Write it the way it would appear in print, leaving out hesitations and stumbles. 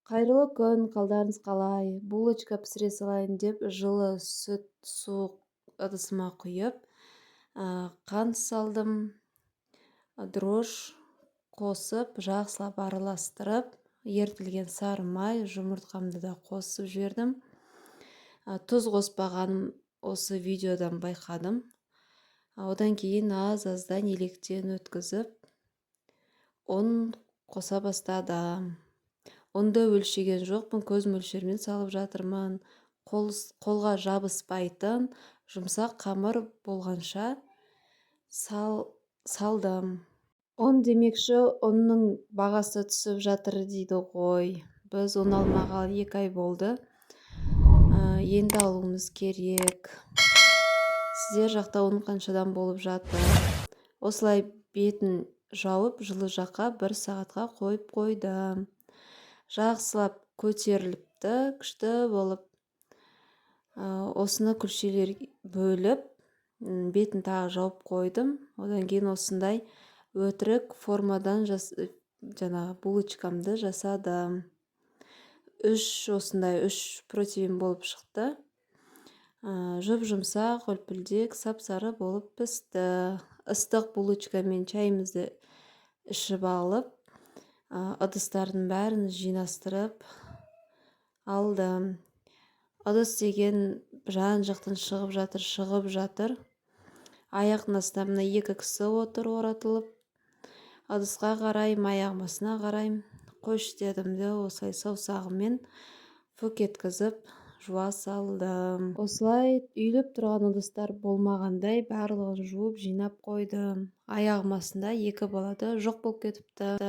Қайырлы күн, қалдарыңыз қалай? Булочка пісіре салайын деп жылы сүт суық ыдысыма құйып, қант салдым, дрож қосып, жақсылап араластырып, ертілген сары май, жұмыртқамды да қосып жібердім. Тұз қоспағаным осы видеодан байқадым. Одан кейін аз-аздан електен өткізіп, ұн қоса бастадым. Онда өлшеген жоқпын, көз мөлшермен салып жатырмын. Қолға жабыспайтын, жұмсақ қамыр болғанша салдым. Он демекші, ұнның бағасы түсіп жатыр дейді ғой. Біз он алмағалы 2 ай болды. Енді алуымыз керек. Сіздер жақта он қаншадан болып жатыр? Осылай бетін жауып, жылы жаққа 1 сағатқа қойып қойдым. Жақсылап көтеріліпті, күшті болып. Осыны күлшелер бөліп, бетін тағы жауып қойдым. Одан кейін осындай өтірік формадан булочкамды жасадым. Осындай 3 протеин болып шықты. Жұп жұмсақ, үлпілдек, сап-сары болып пісті. Ыстық булочкамен чайымызды ішіп алып, ыдыстардың бәрін жинастырып алдым. Ыдыс деген жан-жақтан шығып жатыр. Аяқтың астына мына 2 кісі отыр оратылып. Ыдысқа қарайым, аяғым астына қарайым. Қойшы дедім де, осылай саусағыммен фук еткізіп жуа салдым. Осылай үйіліп тұрған ыдыстар болмағандай барлығын жуып жинап қойдым. Аяғым астында 2 балада жоқ болып кетіпті.